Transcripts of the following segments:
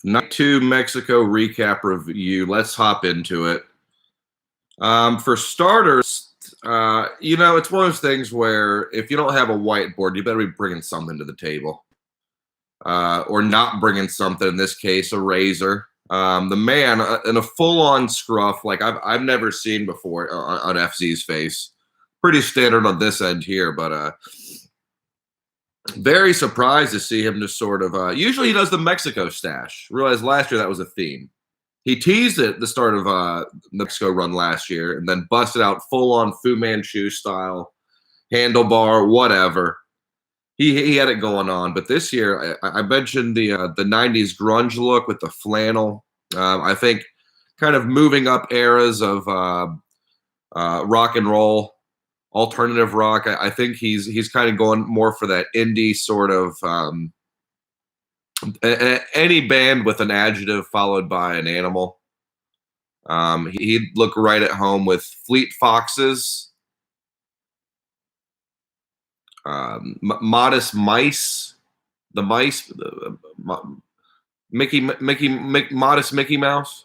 Night 2 Mexico recap review. Let's hop into it. For starters, it's one of those things where if you don't have a whiteboard, you better be bringing something to the table, or not bringing something. In this case, a razor. The man in a full-on scruff like I've never seen before on FZ's face. Pretty standard on this end here, but very surprised to see him just sort of. Usually he does the Mexico stash. Realized last year that was a theme. He teased it at the start of the Mexico run last year, and then busted out full on Fu Manchu style, handlebar, whatever. He had it going on, but this year I mentioned the '90s grunge look with the flannel. I think kind of moving up eras of rock and roll, alternative rock. I think he's kind of going more for that indie sort of any band with an adjective followed by an animal. He'd look right at home with Fleet Foxes, Modest Mice, the mice, Modest Mickey Mouse,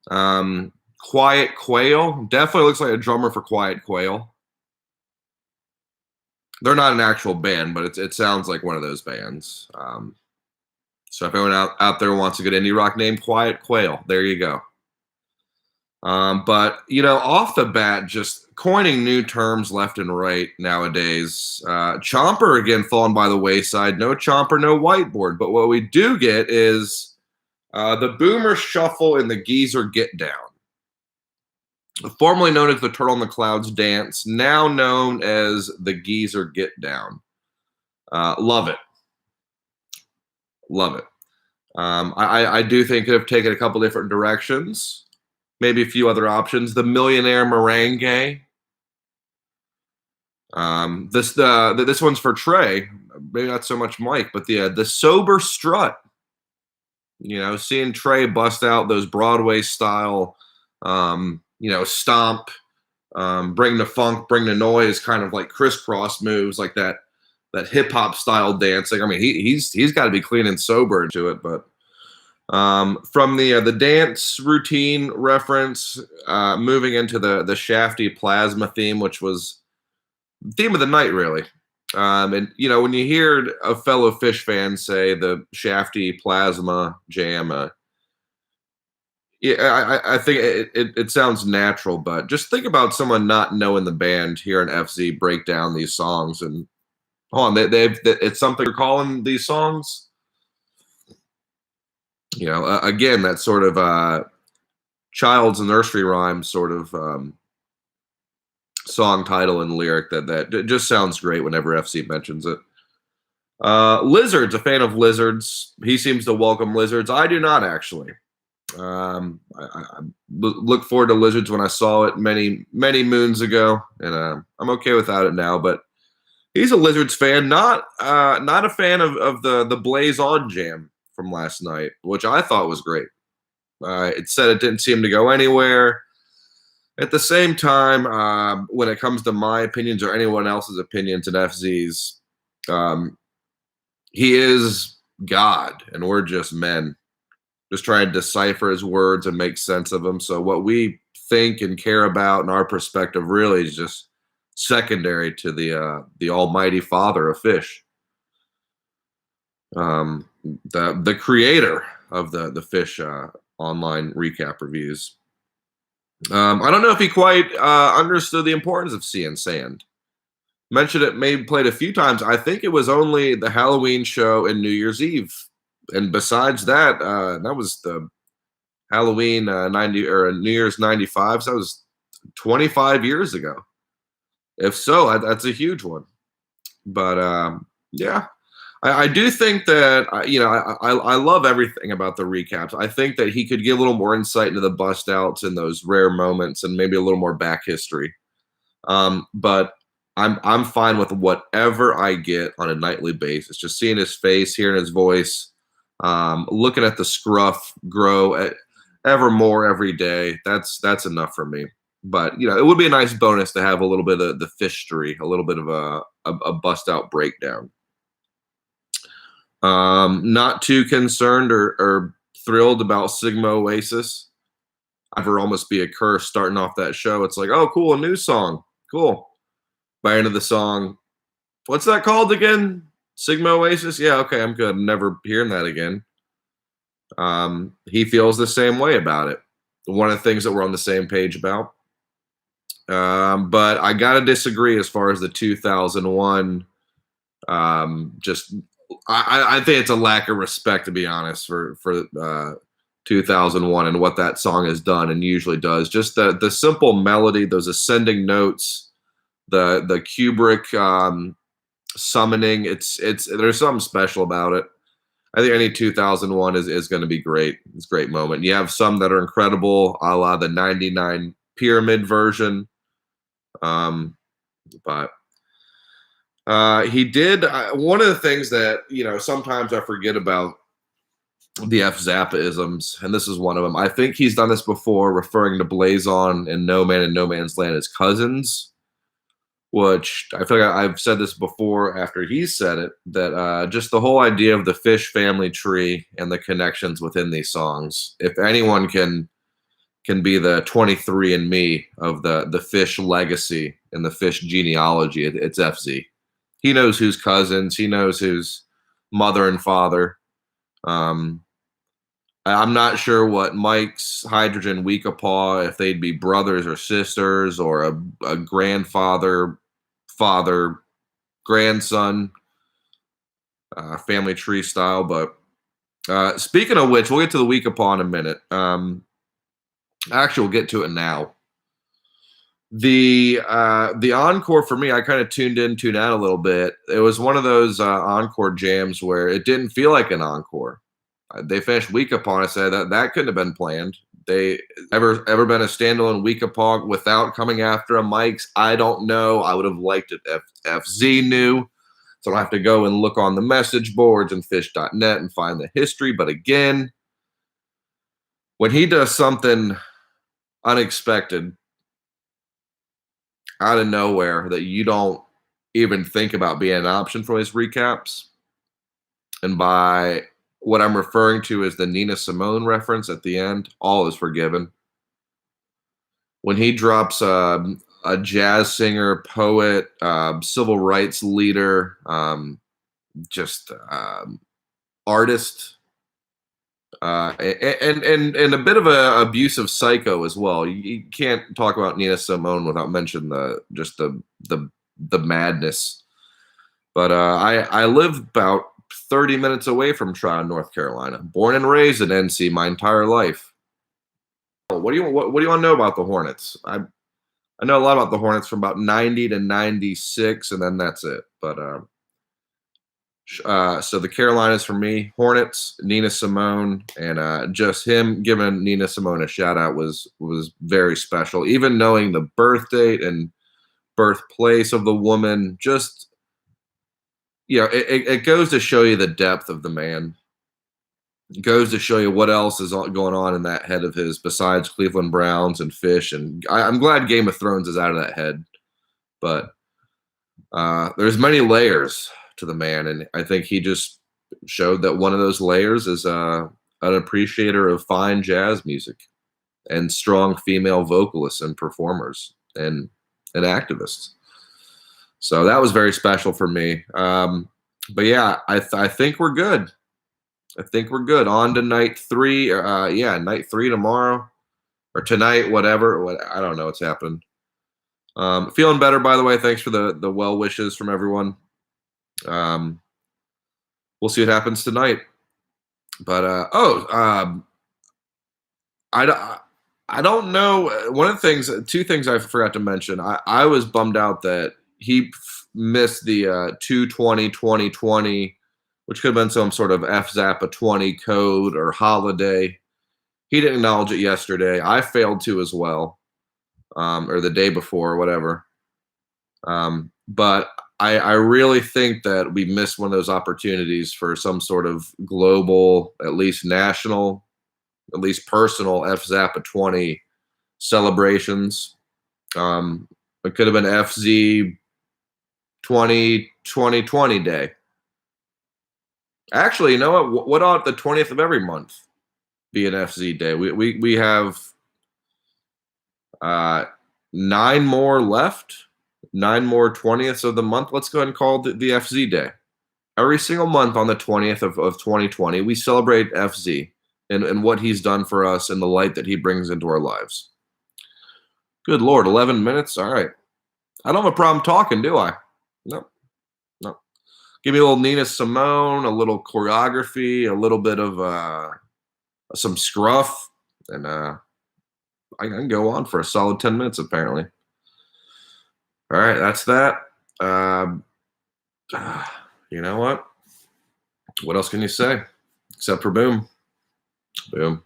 Quiet Quail. Definitely looks like a drummer for Quiet Quail. They're not an actual band, but it sounds like one of those bands. So if anyone out there wants a good indie rock name, Quiet Quail, there you go. But off the bat, just coining new terms left and right nowadays. Chomper again falling by the wayside. No Chomper, no whiteboard. But what we do get is the Boomer Shuffle and the Geezer Get Down. Formerly known as the Turtle in the Clouds dance, now known as the Geezer Get Down. Love it. Love it. I do think it have taken a couple different directions. Maybe a few other options. The Millionaire Merengue. This one's for Trey. Maybe not so much Mike, but the Sober Strut. Seeing Trey bust out those Broadway style, stomp, bring the funk, bring the noise, kind of like crisscross moves like that hip hop style dancing. I mean, he's got to be clean and sober to it. But from the dance routine reference, moving into the Shafty Plasma theme, which was theme of the night, really. And when you hear a fellow Phish fan say the Shafty Plasma jam, yeah, I think it sounds natural, but just think about someone not knowing the band hearing FZ break down these songs and hold on, it's something you're calling these songs. Again, that sort of child's nursery rhyme sort of song title and lyric that just sounds great whenever FC mentions it. Lizards, a fan of Lizards. He seems to welcome Lizards. I do not actually. I look forward to Lizards when I saw it many moons ago, and I'm okay without it now. But he's a Lizards fan, not a fan of the Blaze On jam from last night, which I thought was great. It said it didn't seem to go anywhere. At the same time, when it comes to my opinions or anyone else's opinions in FZ's, he is God, and we're just men. Just trying to decipher his words and make sense of them. So what we think and care about and our perspective really is just secondary to the Almighty Father of Phish, the creator of the Phish online recap reviews. I don't know if he quite understood the importance of Sea and Sand. Mentioned it, maybe played a few times. I think it was only the Halloween show and New Year's Eve. And besides that, that was the Halloween 90 or New Year's 95. So that was 25 years ago. If so, that's a huge one. But yeah, I do think that I love everything about the recaps. I think that he could get a little more insight into the bust outs and those rare moments, and maybe a little more back history. But I'm fine with whatever I get on a nightly basis. Just seeing his face, hearing his voice. Looking at the scruff grow ever more every day, that's enough for me. But it would be a nice bonus to have a little bit of the Phish-tory, a little bit of a bust out breakdown. Not too concerned or thrilled about Sigma Oasis. Ever almost be a curse starting off that show. It's like, oh, cool, a new song, cool. By end of the song, what's that called again? Sigma Oasis. Yeah, okay, I'm good. I'm never hearing that again. He feels the same way about it. One of the things that we're on the same page about. But I gotta disagree as far as the 2001. Just I think it's a lack of respect, to be honest, for 2001 and what that song has done and usually does. Just the simple melody, those ascending notes, the Kubrick summoning. It's there's something special about it. I think any 2001 is going to be great. It's a great moment. You have some that are incredible, a la the '99 Pyramid version. But he did one of the things that sometimes I forget about the FZappa-isms, and this is one of them. I think he's done this before, referring to Blazon and No Man and No Man's Land as cousins, which I feel like I've said this before after he said it, that just the whole idea of the Phish family tree and the connections within these songs. If anyone can be the 23 and me of the Phish legacy and the Phish genealogy, it's FZ. He knows who's cousins. He knows who's mother and father. I'm not sure what Mike's Hydrogen Weekapaw, if they'd be brothers or sisters or a grandfather, father, grandson, family tree style. But speaking of which, we'll get to the Weekapaw in a minute. Actually, we'll get to it now. The encore for me, I kind of tuned in, tuned out a little bit. It was one of those encore jams where it didn't feel like an encore. They finished Weekapaw, and I said that couldn't have been planned. They ever been a standalone Weekapaw without coming after a Mike's? I don't know. I would have liked it if FZ knew, so I don't have to go and look on the message boards and Phish.net and find the history. But again, when he does something unexpected out of nowhere that you don't even think about being an option for his recaps, and by what I'm referring to is the Nina Simone reference at the end, all is forgiven. When he drops a jazz singer, poet, civil rights leader, just artist, and a bit of a abusive psycho as well. You can't talk about Nina Simone without mentioning the madness. But I live about 30 minutes away from Tryon, North Carolina. Born and raised in NC my entire life. What do you want to know about the Hornets? I know a lot about the Hornets from about 90 to 96, and then that's it. But so the Carolinas for me, Hornets, Nina Simone, and just him giving Nina Simone a shout out was very special. Even knowing the birth date and birthplace of the woman, just it goes to show you the depth of the man. It goes to show you what else is going on in that head of his besides Cleveland Browns and Phish. And I'm glad Game of Thrones is out of that head, but there's many layers to the man, and I think he just showed that one of those layers is an appreciator of fine jazz music and strong female vocalists and performers and activists. So that was very special for me. But yeah, I think we're good. I think we're good. On to night 3. Night 3 tomorrow or tonight, whatever. I don't know what's happened. Feeling better, by the way. Thanks for the well wishes from everyone. We'll see what happens tonight. But I don't know. One of the things, 2 things I forgot to mention. I was bummed out that he missed the 2/20/2020, which could have been some sort of FZappa20 code or holiday. He didn't acknowledge it yesterday. I failed to as well, or the day before, or whatever. But I really think that we missed one of those opportunities for some sort of global, at least national, at least personal FZappa20 celebrations. It could have been FZ 2020 day. Actually, you know what? What ought the 20th of every month be an FZ day? We have uh, 9 more left, 9 more 20ths of the month. Let's go ahead and call it the FZ day. Every single month on the 20th of 2020, we celebrate FZ and what he's done for us and the light that he brings into our lives. Good Lord, 11 minutes? All right. I don't have a problem talking, do I? No, no. Give me a little Nina Simone, a little choreography, a little bit of some scruff, and I can go on for a solid 10 minutes, apparently. All right, that's that. Um, you know what? What else can you say? Except for boom. Boom.